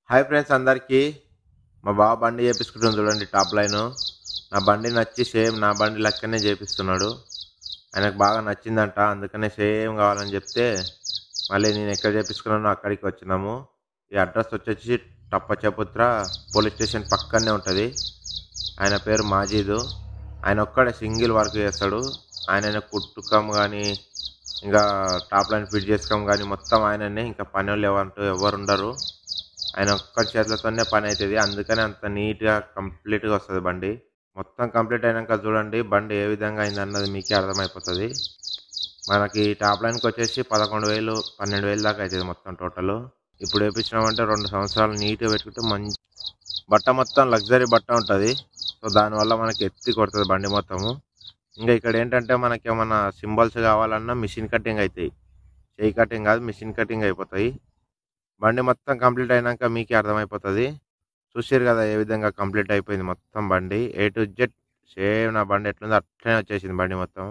Hi friends అందరికీ. మా బావ బండి చేపించుకుంటుంది చూడండి టాప్ లైన్. నా బండి నచ్చి సేమ్ నా బండి లెక్కనే చేపిస్తున్నాడు. ఆయనకు బాగా నచ్చిందంట, అందుకనే సేమ్ కావాలని చెప్తే మళ్ళీ నేను ఎక్కడ చేపించుకున్నానో అక్కడికి వచ్చినాము. ఈ అడ్రస్ వచ్చేసి టప్పచపుత్ర పోలీస్ స్టేషన్ పక్కనే ఉంటుంది. ఆయన పేరు మాజీదు. ఆయన ఒక్కడే సింగిల్ వర్క్ చేస్తాడు. ఆయన కుట్టుకం కానీ ఇంకా టాప్ లైన్ ఫిట్ చేసుకోం కానీ మొత్తం ఆయననే. ఇంకా పని వాళ్ళు ఎవరు ఉండరు. ఆయన ఒక్క చేతులతోనే పని అవుతుంది. అందుకని అంత నీట్గా కంప్లీట్గా వస్తుంది బండి. మొత్తం కంప్లీట్ అయినాక చూడండి బండి ఏ విధంగా అయింది అన్నది మీకే అర్థమైపోతుంది. మనకి టాప్ లైన్కి వచ్చేసి 11,000 12,000 దాకా అవుతుంది మొత్తం టోటల్. ఇప్పుడు వేయించినామంటే 2 సంవత్సరాలు నీట్గా పెట్టుకుంటే మంచి బట్ట మొత్తం లగ్జరీ బట్ట ఉంటుంది. సో దానివల్ల మనకి ఎత్తి కొడుతుంది బండి మొత్తము. ఇంకా ఇక్కడ ఏంటంటే మనకి ఏమన్నా సింబల్స్ కావాలన్నా మిషన్ కటింగ్ అవుతాయి. చేయి కటింగ్ కాదు, మిషన్ కటింగ్ అయిపోతాయి. బండి మొత్తం కంప్లీట్ అయినాక మీకే అర్థమైపోతుంది. చూసారు కదా ఏ విధంగా కంప్లీట్ అయిపోయింది మొత్తం బండి. A to Z సేమ్ నా బండి ఎట్లుందో అట్లనే వచ్చేసింది బండి మొత్తం.